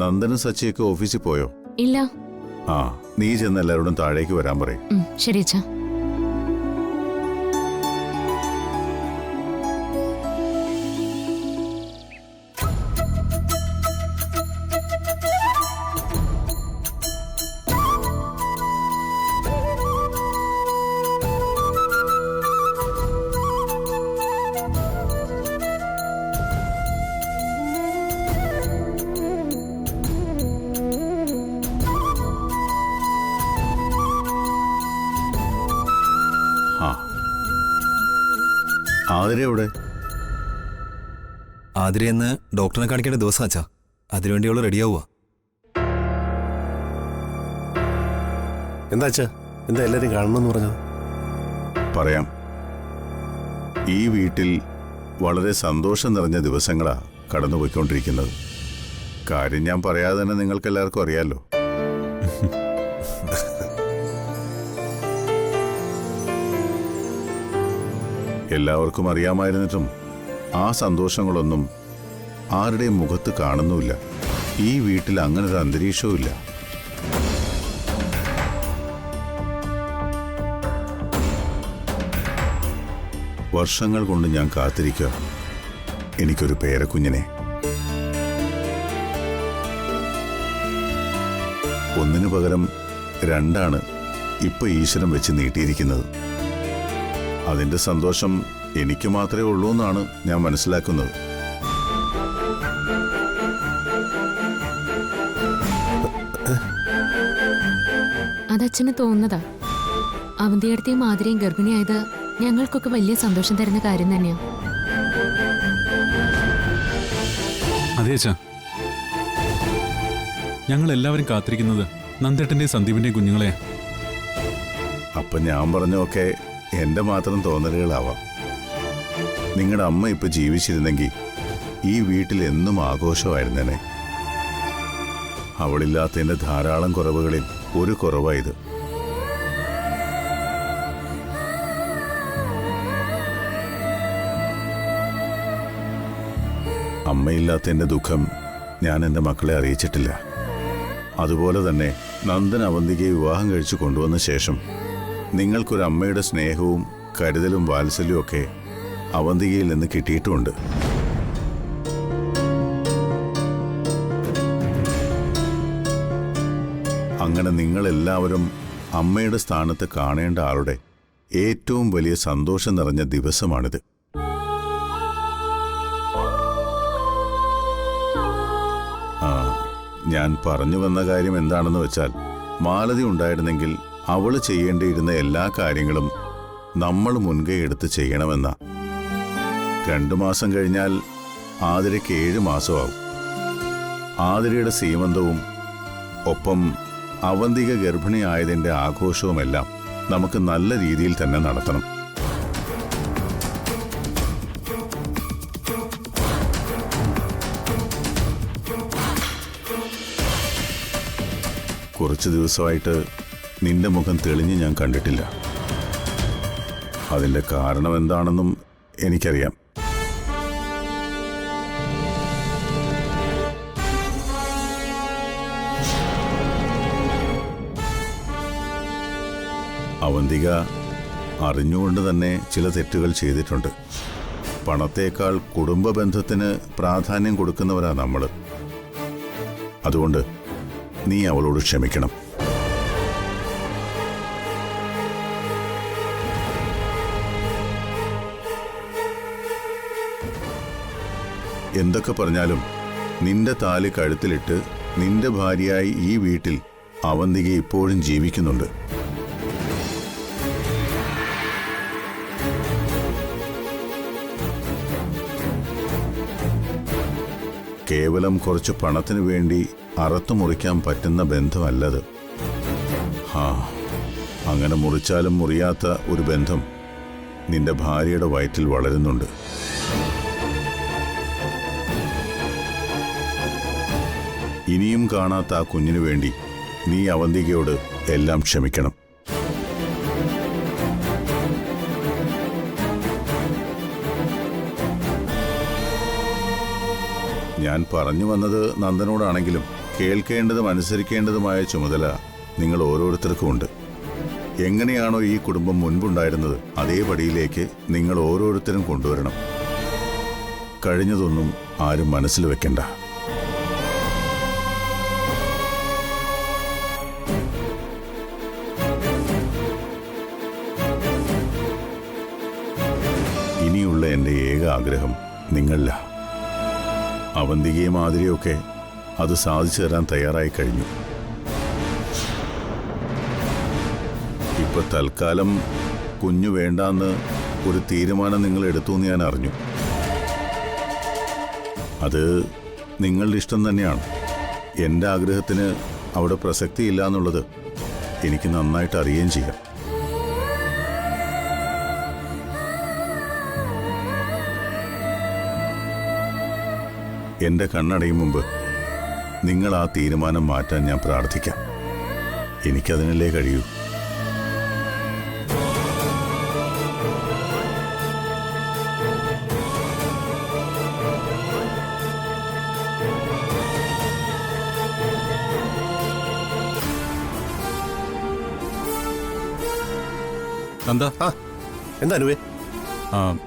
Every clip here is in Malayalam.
നന്ദനും സച്ചിയൊക്കെ ഓഫീസിൽ പോയോ? ഇല്ല. ആ, നീ ചെന്ന് എല്ലാവരോടും താഴേക്ക് വരാൻ പറയും. ശരി അച്ഛാ. ആതിര എവിടെ? ആതിരയെന്ന് ഡോക്ടറിനെ കാണിക്കേണ്ട ദിവസം അച്ഛാ. അതിനുവേണ്ടി അവള് റെഡിയാവുക. എന്താ അച്ഛാ, എന്താ എല്ലാവരും കാണണമെന്ന് പറഞ്ഞത്? പറയാം. ഈ വീട്ടിൽ വളരെ സന്തോഷം നിറഞ്ഞ ദിവസങ്ങളാ കടന്നുപോയിക്കൊണ്ടിരിക്കുന്നത്. കാര്യം ഞാൻ പറയാതെ തന്നെ നിങ്ങൾക്ക് എല്ലാവർക്കും അറിയാലോ. എല്ലാവർക്കും അറിയാമായിരുന്നിട്ടും ആ സന്തോഷങ്ങളൊന്നും ആരുടെയും മുഖത്ത് കാണുന്നുമില്ല. ഈ വീട്ടിൽ അങ്ങനൊരു അന്തരീക്ഷവുമില്ല. വർഷങ്ങൾ കൊണ്ട് ഞാൻ കാത്തിരിക്കുക എനിക്കൊരു പേരക്കുഞ്ഞിനെ. ഒന്നിനു പകരം രണ്ടാണ് ഇപ്പൊ ഈശ്വരൻ വെച്ച് നീട്ടിയിരിക്കുന്നത്. അതിന്റെ സന്തോഷം എനിക്ക് മാത്രമേ ഉള്ളൂ എന്നാണ് ഞാൻ മനസ്സിലാക്കുന്നത്. അതച്ഛന് തോന്നുന്നതാ. അവന്തിയടുത്തെയും മാതിരിയും ഗർഭിണിയായത് ഞങ്ങൾക്കൊക്കെ വലിയ സന്തോഷം തരുന്ന കാര്യം തന്നെയാ. അതെ അച്ഛാ, ഞങ്ങൾ എല്ലാവരും കാത്തിരിക്കുന്നത് നന്ദേട്ടന്റെയും സന്ദീപിന്റെയും കുഞ്ഞുങ്ങളെ. അപ്പൊ ഞാൻ പറഞ്ഞൊക്കെ എന്റെ മാത്രം തോന്നലുകളാവാം. നിങ്ങളുടെ അമ്മ ഇപ്പൊ ജീവിച്ചിരുന്നെങ്കിൽ ഈ വീട്ടിൽ എന്നും ആഘോഷമായിരുന്നേനെ. അവളില്ലാത്തതിന്റെ ധാരാളം കുറവുകളിൽ ഒരു കുറവായത്. അമ്മയില്ലാത്തതിന്റെ ദുഃഖം ഞാൻ എൻ്റെ മക്കളെ അറിയിച്ചിട്ടില്ല. അതുപോലെ തന്നെ നന്ദൻ അവന്തികയെ വിവാഹം കഴിച്ചു കൊണ്ടുവന്ന ശേഷം നിങ്ങൾക്കൊരു അമ്മയുടെ സ്നേഹവും കരുതലും വാത്സല്യവും ഒക്കെ അവന്തികയിൽ നിന്ന് കിട്ടിയിട്ടുമുണ്ട്. അങ്ങനെ നിങ്ങളെല്ലാവരും അമ്മയുടെ സ്ഥാനത്ത് കാണേണ്ട ആളുടെ ഏറ്റവും വലിയ സന്തോഷം നിറഞ്ഞ ദിവസമാണിത്. ഞാൻ പറഞ്ഞു വന്ന കാര്യം എന്താണെന്ന് വെച്ചാൽ, മാലതി ഉണ്ടായിരുന്നെങ്കിൽ അവള് ചെയ്യേണ്ടിയിരുന്ന എല്ലാ കാര്യങ്ങളും നമ്മൾ മുൻകൈ എടുത്ത് ചെയ്യണമെന്ന. 2 മാസം കഴിഞ്ഞാൽ ആതിരയ്ക്ക് 7 മാസമാവും. ആതിരയുടെ സീമന്തവും ഒപ്പം അവന്തിക ഗർഭിണിയായതിന്റെ ആഘോഷവുമെല്ലാം നമുക്ക് നല്ല രീതിയിൽ തന്നെ നടത്തണം. കുറച്ച് ദിവസമായിട്ട് നിന്റെ മുഖം തെളിഞ്ഞ് ഞാൻ കണ്ടിട്ടില്ല. അതിന്റെ കാരണം എന്താണെന്നും എനിക്കറിയാം. അവന്തിക അറിഞ്ഞുകൊണ്ട് തന്നെ ചില തെറ്റുകൾ ചെയ്തിട്ടുണ്ട്. പണത്തേക്കാൾ കുടുംബ ബന്ധത്തിന് പ്രാധാന്യം കൊടുക്കുന്നവരാ നമ്മൾ. അതുകൊണ്ട് നീ അവളോട് ക്ഷമിക്കണം. എന്തൊക്കെ പറഞ്ഞാലും നിന്റെ താലി കഴുത്തിലിട്ട് നിന്റെ ഭാര്യയായി ഈ വീട്ടിൽ അവന്തിക ഇപ്പോഴും ജീവിക്കുന്നുണ്ട്. കേവലം കുറച്ച് പണത്തിനു വേണ്ടി അറുത്തു മുറിക്കാൻ പറ്റുന്ന ബന്ധമല്ലത്. അങ്ങനെ മുറിച്ചാലും മുറിയാത്ത ഒരു ബന്ധം നിന്റെ ഭാര്യയുടെ വയറ്റിൽ വളരുന്നുണ്ട്. ഇനിയും കാണാത്ത ആ കുഞ്ഞിനു വേണ്ടി നീ അവന്തികയോട് എല്ലാം ക്ഷമിക്കണം. ഞാൻ പറഞ്ഞു വന്നത് നന്ദനോടാണെങ്കിലും കേൾക്കേണ്ടതും അനുസരിക്കേണ്ടതുമായ ചുമതല നിങ്ങൾ ഓരോരുത്തർക്കും ഉണ്ട്. എങ്ങനെയാണോ ഈ കുടുംബം മുൻപുണ്ടായിരുന്നത് അതേ പടിയിലേക്ക് നിങ്ങൾ ഓരോരുത്തരും കൊണ്ടുവരണം. കഴിഞ്ഞതൊന്നും ആരും മനസ്സിൽ വെക്കണ്ട. ഇനിയുള്ള എൻ്റെ ഏക ആഗ്രഹം നിങ്ങളില്ല. അവന്തികയും മാതിരിയൊക്കെ അത് സാധിച്ചു തരാൻ തയ്യാറായി കഴിഞ്ഞു. ഇപ്പൊ തൽക്കാലം കുഞ്ഞു വേണ്ടാന്ന് ഒരു തീരുമാനം നിങ്ങൾ എടുത്തു എന്ന് ഞാൻ അറിഞ്ഞു. അത് നിങ്ങളുടെ ഇഷ്ടം തന്നെയാണ്. എൻ്റെ ആഗ്രഹത്തിന് അവിടെ പ്രസക്തിയില്ല എന്നുള്ളത് എനിക്ക് നന്നായിട്ട് അറിയുകയും ചെയ്യാം. എൻ്റെ കണ്ണടയും മുമ്പ് നിങ്ങൾ ആ തീരുമാനം മാറ്റാൻ ഞാൻ പ്രാർത്ഥിക്കാം. എനിക്കതിനല്ലേ കഴിയൂ. നന്ദ, എന്താ അനുവേ?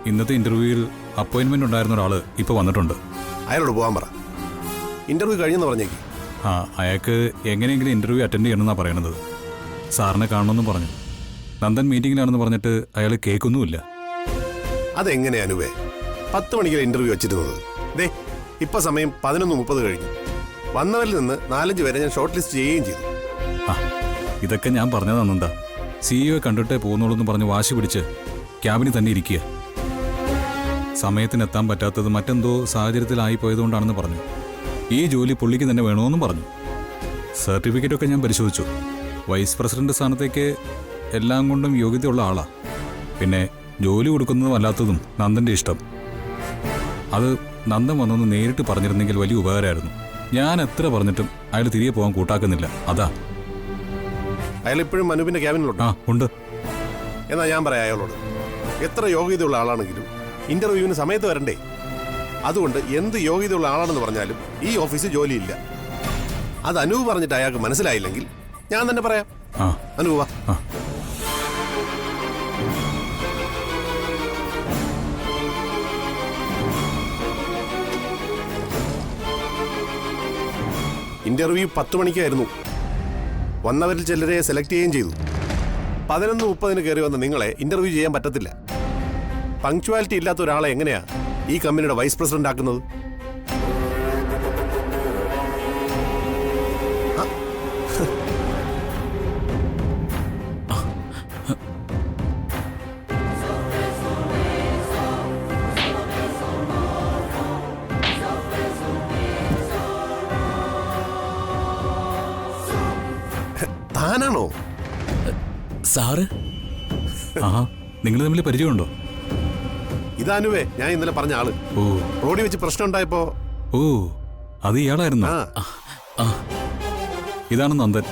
ഇന്നത്തെ ഇന്റർവ്യൂവിൽ അപ്പോയിന്റ്മെന്റ് ഉണ്ടായിരുന്ന ഒരാള് ഇപ്പൊ വന്നിട്ടുണ്ട്. അയാളോട് പോകാൻ പറ. ഇന്റർവ്യൂ കഴിഞ്ഞെന്ന് പറഞ്ഞേക്ക്. അയാൾക്ക് എങ്ങനെയെങ്കിലും ഇന്റർവ്യൂ അറ്റൻഡ് ചെയ്യണമെന്നാ പറയണത്. സാറിനെ കാണണമെന്നും പറഞ്ഞു. നന്ദൻ മീറ്റിംഗിലാണെന്ന് പറഞ്ഞിട്ട് അയാൾ കേൾക്കൊന്നുമില്ല. അതെങ്ങനെയാ അനുവേ? 10 മണിക്കല്ലേ ഇന്റർവ്യൂ വെച്ചിരുന്നത്? ദേ ഇപ്പൊ സമയം 11:30 കഴിഞ്ഞു. വന്നവരിൽ നിന്ന് 4-5 പേരെ ഞാൻ ഷോർട്ട് ലിസ്റ്റ് ചെയ്യുകയും ചെയ്തു. ഇതൊക്കെ ഞാൻ പറഞ്ഞതാ നന്ദ. CEO കണ്ടിട്ടേ പോകുന്നുള്ളൂ എന്ന് പറഞ്ഞ് വാശി പിടിച്ച് ക്യാബിനിൽ തന്നെ ഇരിക്കുക. സമയത്തിനെത്താൻ പറ്റാത്തത് മറ്റെന്തോ സാഹചര്യത്തിലായി പോയതുകൊണ്ടാണെന്ന് പറഞ്ഞു. ഈ ജോലി പുള്ളിക്ക് തന്നെ വേണമെന്നും പറഞ്ഞു. സർട്ടിഫിക്കറ്റൊക്കെ ഞാൻ പരിശോധിച്ചു. വൈസ് പ്രസിഡന്റ് സ്ഥാനത്തേക്ക് എല്ലാം കൊണ്ടും യോഗ്യതയുള്ള ആളാ. പിന്നെ ജോലി കൊടുക്കുന്നതും അല്ലാത്തതും നന്ദന്റെ ഇഷ്ടം. അത് നന്ദൻ വന്നൊന്ന് നേരിട്ട് പറഞ്ഞിരുന്നെങ്കിൽ വലിയ ഉപകാരമായിരുന്നു. ഞാൻ എത്ര പറഞ്ഞിട്ടും അയാൾ തിരികെ പോകാൻ കൂട്ടാക്കുന്നില്ല. അതാ. അയാൾ ഇപ്പോഴും മനുവിന്റെ ക്യാബിനിലുണ്ട്. ഉണ്ട്. എന്നാ ഞാൻ പറയാം അയാളോട്, എത്ര യോഗ്യതയുള്ള ആളാണെങ്കിലും ഇന്റർവ്യൂവിന് സമയത്ത് വരണ്ടേ? അതുകൊണ്ട് എന്ത് യോഗ്യതയുള്ള ആളാണെന്ന് പറഞ്ഞാലും ഈ ഓഫീസിൽ ജോലിയില്ല. അത് അനൂപ് പറഞ്ഞിട്ട് അയാൾക്ക് മനസ്സിലായില്ലെങ്കിൽ ഞാൻ തന്നെ പറയാം. അനൂപ ഇന്റർവ്യൂ 10 മണിക്കായിരുന്നു. വന്നവരിൽ ചിലരെ സെലക്ട് ചെയ്യുകയും ചെയ്തു. 11:30 കയറി വന്ന നിങ്ങളെ ഇന്റർവ്യൂ ചെയ്യാൻ പറ്റത്തില്ല. പങ്ക്ച്വാലിറ്റി ഇല്ലാത്ത ഒരാളെ എങ്ങനെയാ ഈ കമ്പനിയുടെ വൈസ് പ്രസിഡന്റ് ആക്കുന്നത്? താനാണോ സാറ്? നിങ്ങൾ തമ്മിൽ പരിചയമുണ്ടോ? ഇതാനുവേ, ഞാൻ ഇന്നലെ പറഞ്ഞ ആള്. ഓ, റോഡിൽ വെച്ച് പ്രശ്നം ഉണ്ടായപ്പോ. ഓ, അത് ഇയാളായിരുന്നു. ഇതാണ് നന്ദൻ,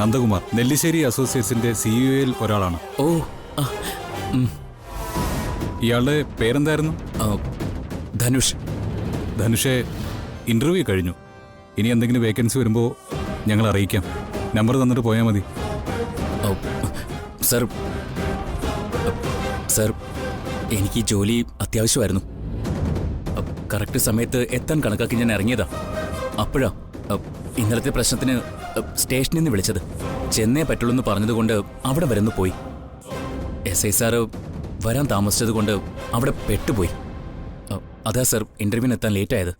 നന്ദകുമാർ. നെല്ലിശ്ശേരി അസോസിയേറ്റ്സിന്റെ CEO-യിൽ ഒരാളാണ്. ഓ, ഇയാളുടെ പേരെന്തായിരുന്നു? ധനുഷ്. ധനുഷെ, ഇന്റർവ്യൂ കഴിഞ്ഞു. ഇനി എന്തെങ്കിലും വേക്കൻസി വരുമ്പോൾ ഞങ്ങൾ അറിയിക്കാം. നമ്പർ തന്നിട്ട് പോയാൽ മതി. സർ, സർ, എനിക്ക് ഈ ജോലി അത്യാവശ്യമായിരുന്നു. കറക്റ്റ് സമയത്ത് എത്താൻ കണക്കാക്കി ഞാൻ ഇറങ്ങിയതാ. അപ്പോഴാ ഇന്നലത്തെ പ്രശ്നത്തിന് സ്റ്റേഷനിൽ നിന്ന് വിളിച്ചത്. ചെന്നേ പറ്റുള്ളൂ എന്ന് പറഞ്ഞതുകൊണ്ട് അവിടെ വരുന്നു പോയി. SI സാറ് വരാൻ താമസിച്ചത് കൊണ്ട് അവിടെ പെട്ടുപോയി. അതാ സർ ഇന്റർവ്യൂവിന് എത്താൻ ലേറ്റ് ആയത്.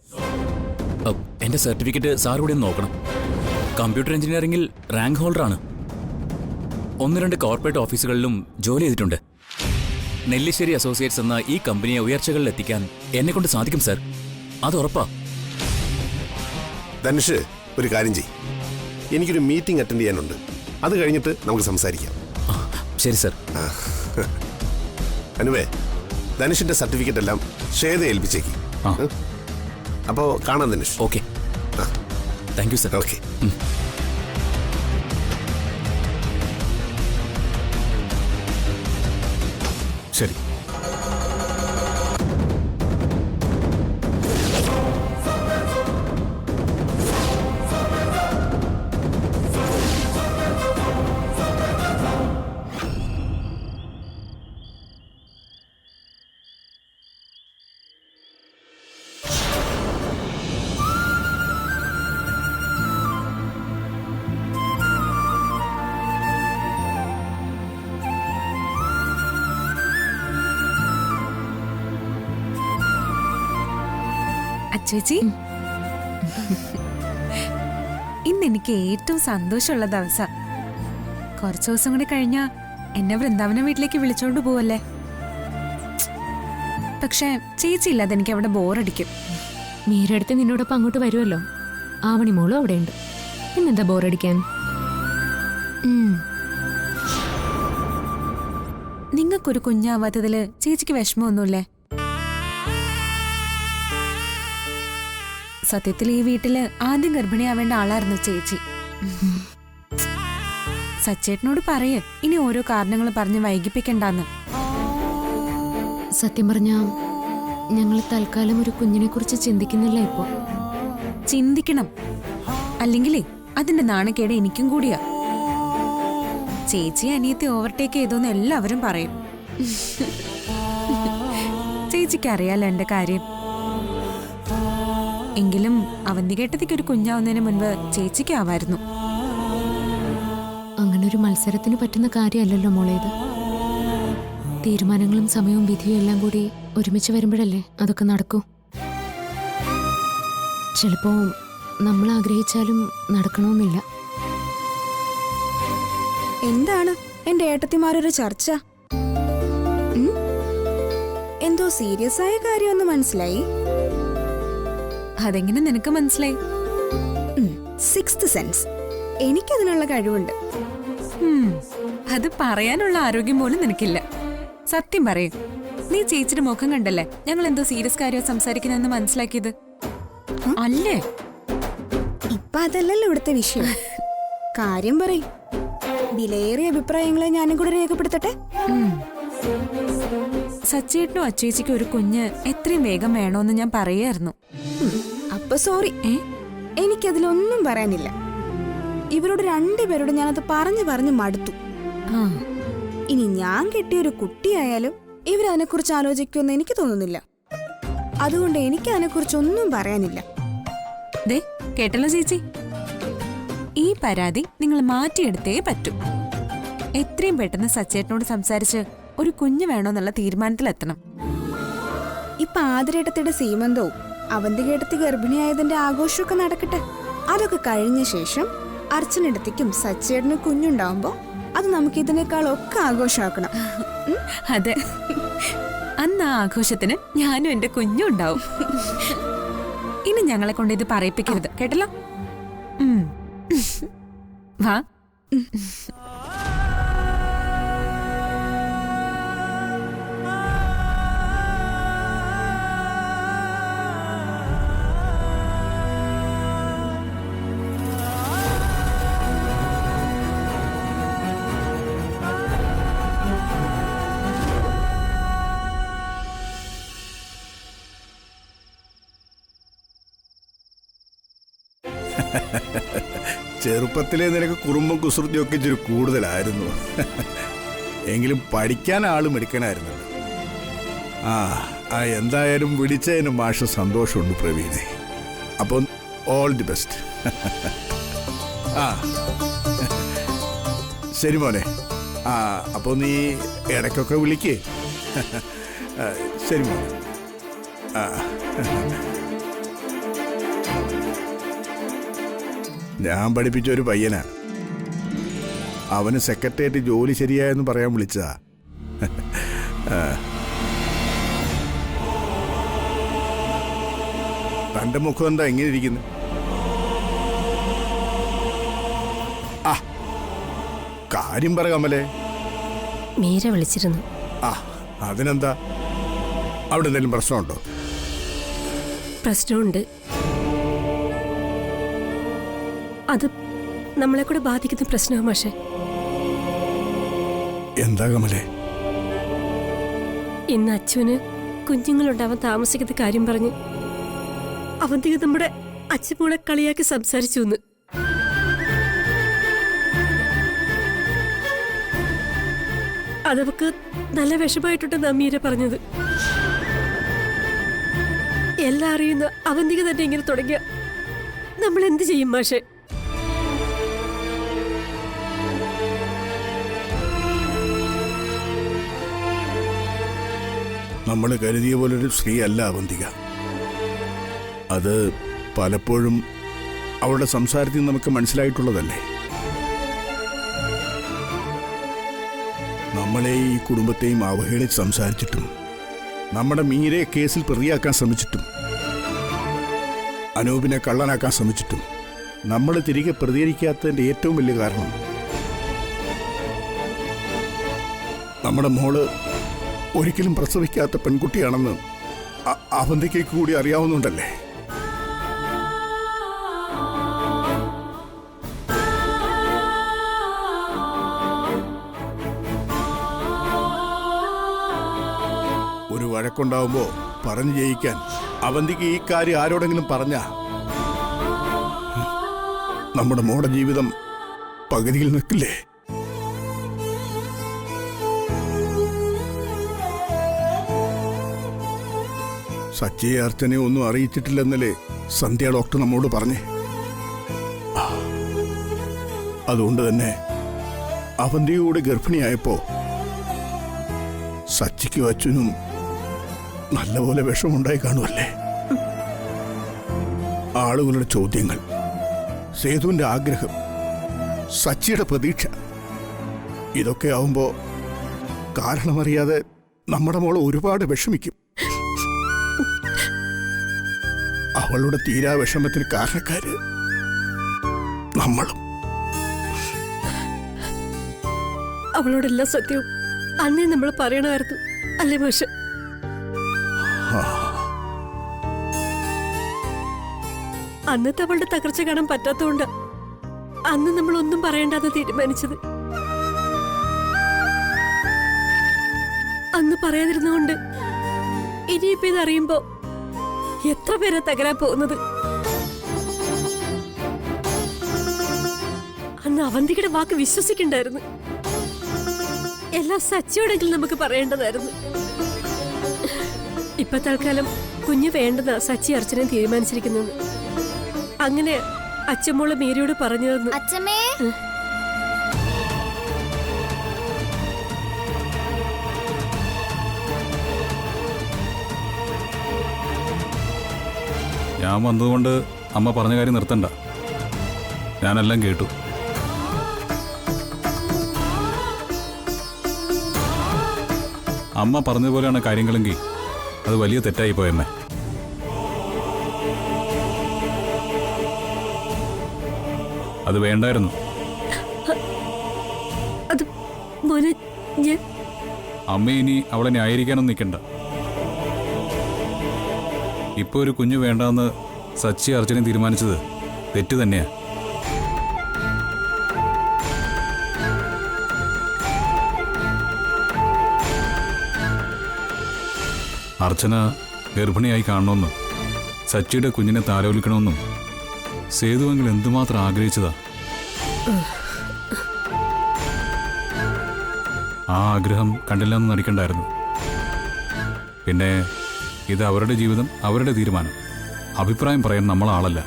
എൻ്റെ സർട്ടിഫിക്കറ്റ് സാർ കൂടി ഒന്ന് നോക്കണം. കമ്പ്യൂട്ടർ എഞ്ചിനീയറിംഗിൽ റാങ്ക് ഹോൾഡറാണ്. 1-2 കോർപ്പറേറ്റ് ഓഫീസുകളിലും ജോലി ചെയ്തിട്ടുണ്ട്. നെല്ലിശ്ശേരി അസോസിയേറ്റ്സ് എന്ന ഈ കമ്പനിയെ ഉയർച്ചകളിൽ എത്തിക്കാൻ എന്നെക്കൊണ്ട് സാധിക്കും സർ. അത് ഉറപ്പാ. ധനുഷ്, ഒരു കാര്യം ചെയ്യും. എനിക്കൊരു മീറ്റിംഗ് അറ്റൻഡ് ചെയ്യാനുണ്ട്. അത് കഴിഞ്ഞിട്ട് നമുക്ക് സംസാരിക്കാം. ശരി സർ. അനുവേ, ധനുഷിന്റെ സർട്ടിഫിക്കറ്റ് എല്ലാം ശ്വേത ഏൽപ്പിച്ചേക്ക്. അപ്പോ കാണാം Dhanush. Okay, thank you sir. Okay. ശരി. ചേച്ചി ഇന്ന് എനിക്ക് ഏറ്റവും സന്തോഷമുള്ള ദിവസം. കുറച്ചു ദിവസം കൂടി കഴിഞ്ഞാ എന്നെ വൃന്ദാവന വീട്ടിലേക്ക് വിളിച്ചോണ്ട് പോവല്ലേ. പക്ഷെ ചേച്ചി ഇല്ലാതെ എനിക്ക് അവിടെ ബോറടിക്കും. മീരടുത്ത് നിന്നോടൊപ്പം അങ്ങോട്ട് വരുമല്ലോ. ആവണി മോളും അവിടെയുണ്ട്. പിന്നെന്താ ബോറടിക്കാൻ? നിങ്ങൾക്കൊരു കുഞ്ഞാവാത്തതില് ചേച്ചിക്ക് വിഷമമൊന്നുമില്ലേ? സത്യത്തിൽ ഈ വീട്ടില് ആദ്യം ഗർഭിണിയാവേണ്ട ആളായിരുന്നു ചേച്ചി. സച്ചേട്ടനോട് പറയേ ഇനി ഓരോ കാരണങ്ങൾ പറഞ്ഞ് വൈകിപ്പിക്കണ്ടെന്ന്. സത്യം പറഞ്ഞാ ഞങ്ങൾ തൽക്കാലം ഒരു കുഞ്ഞിനെ കുറിച്ച് ചിന്തിക്കുന്നില്ല ഇപ്പോ. ചിന്തിക്കണം, അല്ലെങ്കിലേ അതിന്റെ നാണക്കേട് എനിക്കും കൂടിയാ. ചേച്ചി അനിയത്തെ ഓവർടേക്ക് ചെയ്തോന്ന് എല്ലാവരും പറയും. ചേച്ചിക്ക് അറിയാലോ എന്റെ കാര്യം. എങ്കിലും അവന്തികേട്ടത്തിക്ക് ഒരു കുഞ്ഞാവുന്നതിന് മുൻപ് ചേച്ചിക്ക് ആവായിരുന്നു. അങ്ങനെ ഒരു മത്സരത്തിന് പറ്റുന്ന കാര്യമല്ലല്ലോ മോളെ ഇത്. തീരുമാനങ്ങളും സമയവും വിധിയും എല്ലാം കൂടി ഒരുമിച്ച് വരുമ്പോഴല്ലേ അതൊക്കെ നടക്കൂ. ചിലപ്പോ നമ്മൾ ആഗ്രഹിച്ചാലും നടക്കണമെന്നില്ല. എന്താണ് എന്റെ ഏട്ടത്തിമാരൊരു ചർച്ച? എന്തോ സീരിയസ് ആയ കാര്യമെന്ന് മനസ്സിലായി. അതെങ്ങനെ നിനക്ക് മനസ്സിലായി? സിക്സ്ത് സെൻസ്, എനിക്കതിനുള്ള കഴിവുണ്ട്. അത് പറയാനുള്ള ആരോഗ്യം പോലും നിനക്കില്ല. സത്യം പറയും, നീ ചേച്ചിയുടെ മുഖം കണ്ടല്ലേ ഞങ്ങൾ എന്തോ സീരിയസ് കാര്യം സംസാരിക്കുന്നെന്ന് മനസ്സിലാക്കിയത് അല്ലേ? ഇപ്പൊ അതല്ലല്ലോ ഇവിടുത്തെ വിഷയം. കാര്യം പറയും. വിലയേറിയ അഭിപ്രായങ്ങളെ ഞാനും കൂടെ രേഖപ്പെടുത്തട്ടെ. സച്ചേട്ടനും അച്ചേച്ചിക്കും ഒരു കുഞ്ഞ് എത്രയും വേഗം വേണോന്ന് ഞാൻ പറയായിരുന്നു. അപ്പൊ സോറി, എനിക്കതിലൊന്നും പറയാനില്ല. ഇവരോട് രണ്ടുപേരോട് ഞാനത് പറഞ്ഞു മടുത്തു. ഇനി ഞാൻ കെട്ടിയൊരു കുട്ടിയായാലും ഇവരതിനെക്കുറിച്ച് ആലോചിക്കുമെന്ന് എനിക്ക് തോന്നുന്നില്ല. അതുകൊണ്ട് എനിക്ക് അതിനെക്കുറിച്ചൊന്നും പറയാനില്ല. ദേ കേട്ടല്ലോ ചേച്ചി, ഈ പരാതി നിങ്ങൾ മാറ്റിയെടുത്തേ പറ്റൂ. എത്രയും പെട്ടെന്ന് സച്ചേട്ടനോട് സംസാരിച്ച് ഒരു കുഞ്ഞ് വേണോന്നുള്ള തീരുമാനത്തിലെത്തണം. ഇപ്പൊ ആതിരേട്ടത്തിയുടെ സീമന്തവും അവന്തികേട്ടത്തി ഗർഭിണിയായതിന്റെ ആഘോഷമൊക്കെ നടക്കട്ടെ. അതൊക്കെ കഴിഞ്ഞ ശേഷം അർച്ചനേട്ടത്തിക്കും സച്ചേട്ടനും കുഞ്ഞുണ്ടാവുമ്പോ അത് നമുക്ക് ഇതിനേക്കാളൊക്കെ ആഘോഷമാക്കണം. അതെ, അന്ന് ആ ആഘോഷത്തിന് ഞാനും എന്റെ കുഞ്ഞും ഉണ്ടാവും. ഇനി ഞങ്ങളെ കൊണ്ട് ഇത് പറയിപ്പിക്കരുത്, കേട്ടല്ലോ? വാ. ചെറുപ്പത്തിലെ നിനക്ക് കുറുമ്പും കുസൃതിയൊക്കെ ഇച്ചിരി കൂടുതലായിരുന്നു. എങ്കിലും പഠിക്കാൻ ആളും എടുക്കണമായിരുന്നു. എന്തായാലും വിളിച്ചതിന് മാഷ് സന്തോഷമുണ്ട് പ്രവീണെ. അപ്പം ഓൾ ദി ബെസ്റ്റ്. ശരി മോനെ. അപ്പോൾ നീ ഇടയ്ക്കൊക്കെ വിളിക്കേ. ശരി മോനെ. ഞാൻ പഠിപ്പിച്ച ഒരു പയ്യനാ. അവന് സെക്രട്ടേറിയറ്റ് ജോലി ശരിയായെന്ന് പറയാൻ വിളിച്ചതാ. തന്റെ മുഖം എന്താ എങ്ങനെ ഇരിക്കുന്നു? കാര്യം പറ കമലേ. മീര വിളിച്ചിരുന്നു. അതിനെന്താ? അവിടെ എന്തെങ്കിലും പ്രശ്നമുണ്ടോ? പ്രശ്നമുണ്ട്. അത് നമ്മളെ കൂടെ ബാധിക്കുന്ന പ്രശ്നമാണ് മാഷെ. എന്താ കമലേ? ഇന്ന് അച്ഛന് കുഞ്ഞുങ്ങളുണ്ടാവാൻ താമസിക്കുന്ന കാര്യം പറഞ്ഞ് അവന്തിക നമ്മുടെ അച്ഛനോടെ കളിയാക്കി സംസാരിച്ചു എന്ന്. അതവക്ക് നല്ല വിഷമായിട്ടുണ്ടെന്നാ മീര പറഞ്ഞത്. എല്ലാം അറിയുന്ന അവന്തിക തന്നെ ഇങ്ങനെ തുടങ്ങിയ നമ്മൾ എന്ത് ചെയ്യും മാഷെ? നമ്മൾ കരുതിയ പോലൊരു സ്ത്രീ അല്ല അവന്തിക. അത് പലപ്പോഴും അവളുടെ സംസാരത്തിൽ നിന്ന് നമുക്ക് മനസ്സിലായിട്ടുള്ളതല്ലേ. നമ്മളെ ഈ കുടുംബത്തെയും അവഹേളിച്ച് സംസാരിച്ചിട്ടും നമ്മുടെ മീരയെ കേസിൽ പ്രതിയാക്കാൻ ശ്രമിച്ചിട്ടും അനൂപിനെ കള്ളനാക്കാൻ ശ്രമിച്ചിട്ടും നമ്മൾ തിരികെ പ്രതികരിക്കാത്തതിൻ്റെ ഏറ്റവും വലിയ കാരണം നമ്മുടെ മോള് ഒരിക്കലും പ്രസവിക്കാത്ത പെൺകുട്ടിയാണെന്ന് അവന്തിക്ക് കൂടി അറിയാവുന്നുണ്ടല്ലേ. ഒരു വഴക്കുണ്ടാവുമ്പോ പറഞ്ഞു ജയിക്കാൻ അവന്തിക്ക് ഈ കാര്യം ആരോടെങ്കിലും പറഞ്ഞ നമ്മുടെ മോടെ ജീവിതം പകുതിയിൽ നിൽക്കില്ലേ. സച്ചിയെ അർച്ചനെ ഒന്നും അറിയിച്ചിട്ടില്ലെന്നല്ലേ സന്ധ്യ ഡോക്ടർ നമ്മോട് പറഞ്ഞേ. അതുകൊണ്ട് തന്നെ അവന്തിയുടെ ഗർഭിണിയായപ്പോ സച്ചിക്കും അച്ഛനും നല്ലപോലെ വിഷമുണ്ടായി കാണുമല്ലേ. ആളുകളുടെ ചോദ്യങ്ങൾ, സേതുവിന്റെ ആഗ്രഹം, സച്ചിയുടെ പ്രതീക്ഷ, ഇതൊക്കെ ആവുമ്പോ കാരണമറിയാതെ നമ്മുടെ മോള് ഒരുപാട് വിഷമിക്കും. അവളുടെ തീരാ വിഷമത്തിന് കാരണക്കാര് നമ്മളും. അവളോടെല്ലാം സത്യവും അന്നേ നമ്മൾ പറയണമായിരുന്നു, അല്ലേ മോശം? അന്നത്തെ അവളുടെ തകർച്ച കാണാൻ പറ്റാത്തതുകൊണ്ട് അന്ന് നമ്മൾ ഒന്നും പറയണ്ടെന്ന് തീരുമാനിച്ചത്. അന്ന് പറയാതിരുന്നുകൊണ്ട് ഇനിയിപ്പോ ഇതറിയുമ്പോ എത്ര പേരെ തകരാൻ പോകുന്നത്. അന്ന് അവന്തികയുടെ വാക്ക് വിശ്വസിക്കണ്ടായിരുന്നു. എല്ലാം സച്ചിയോടെങ്കിലും നമുക്ക് പറയേണ്ടതായിരുന്നു. ഇപ്പൊ തൽക്കാലം കുഞ്ഞ് വേണ്ടെന്നാ സച്ചി അർച്ചനയും തീരുമാനിച്ചിരിക്കുന്നത്. അങ്ങനെ അച്ഛമ്മോള് മീരയോട് പറഞ്ഞു തന്നു. അച്ഛമ്മേ, ഞാൻ വന്നതുകൊണ്ട് അമ്മ പറഞ്ഞ കാര്യം നിർത്തണ്ട. ഞാനെല്ലാം കേട്ടു. അമ്മ പറഞ്ഞതുപോലെയാണ് കാര്യങ്ങളെങ്കിൽ അത് വലിയ തെറ്റായി പോയമ്മേ. അത് വേണ്ടായിരുന്നു. അത് മോനെ, അമ്മ ഇനി അവളെ ന്യായീകരിക്കാനൊന്നും നിൽക്കണ്ട. ഇപ്പൊ ഒരു കുഞ്ഞു വേണ്ടാന്ന് സച്ചി അർച്ചനയും തീരുമാനിച്ചത് തെറ്റ് തന്നെയാ. അർച്ചന ഗർഭിണിയായി കാണണമെന്നും സച്ചിയുടെ കുഞ്ഞിനെ താലോലിക്കണമെന്നും സേതുവെങ്കിൽ എന്തുമാത്രം ആഗ്രഹിച്ചതാ. ആ ആഗ്രഹം കണ്ടില്ലെന്ന് നടിക്കണ്ടായിരുന്നു. പിന്നെ ഇത് അവരുടെ ജീവിതം, അവരുടെ തീരുമാനം. അഭിപ്രായം പറയാൻ നമ്മളാളല്ല.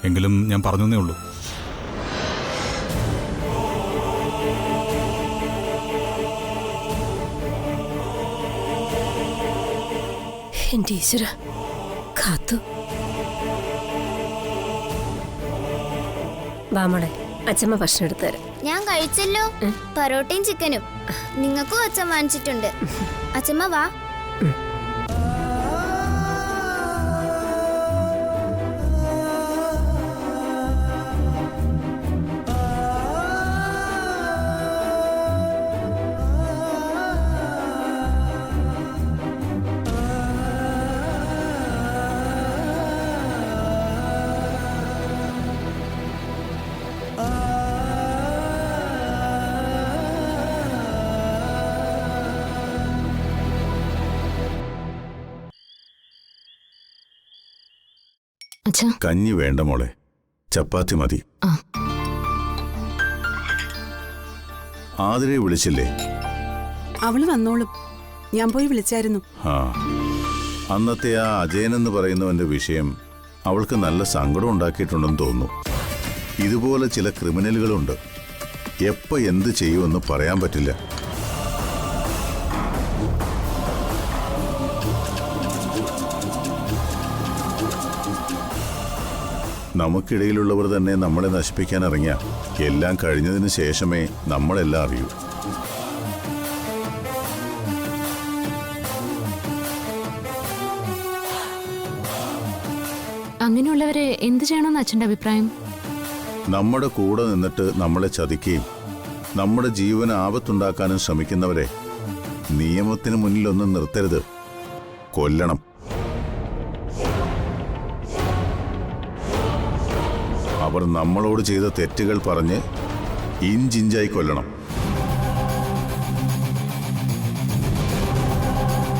എങ്കിലും ഞാൻ പറഞ്ഞേ ഉള്ളൂ. എന്റെ ഈശ്വര, കാത്തു. വാമോളെ, അച്ഛമ്മ ഭക്ഷണം എടുത്തുതരാം. ഞാൻ കഴിച്ചല്ലോ. പൊറോട്ടയും ചിക്കനും. നിങ്ങൾക്കും അച്ഛൻ വാങ്ങിച്ചിട്ടുണ്ട്. അച്ഛമ്മ വാ. കഞ്ഞി വേണ്ട മോളെ, ചപ്പാത്തി മതി. ആതിരെ വിളിച്ചില്ലേ? അവള് വന്നോളും. ഞാൻ പോയി വിളിച്ചായിരുന്നു. അന്നത്തെ ആ അജയനെന്ന് പറയുന്നവന്റെ വിഷയം അവൾക്ക് നല്ല സങ്കടം ഉണ്ടാക്കിയിട്ടുണ്ടെന്ന് തോന്നുന്നു. ഇതുപോലെ ചില ക്രിമിനലുകളുണ്ട്. എപ്പോ എന്ത് ചെയ്യുമെന്ന് പറയാൻ പറ്റില്ല. നമുക്കിടയിലുള്ളവർ തന്നെ നമ്മളെ നശിപ്പിക്കാൻ ഇറങ്ങിയ എല്ലാം കഴിഞ്ഞതിന് ശേഷമേ നമ്മളെല്ലാം അറിയൂ. അങ്ങനെയുള്ളവരെ എന്ത് ചെയ്യണമെന്ന് അച്ഛന്റെ അഭിപ്രായം? നമ്മുടെ കൂടെ നിന്നിട്ട് നമ്മളെ ചതിക്കുകയും നമ്മുടെ ജീവന് ആപത്തുണ്ടാക്കാനും ശ്രമിക്കുന്നവരെ നിയമത്തിന് മുന്നിലൊന്നും നിർത്തരുത്, കൊല്ലണം. അവർ നമ്മളോട് ചെയ്ത തെറ്റുകൾ പറഞ്ഞ് ഇഞ്ചിഞ്ചായി കൊല്ലണം.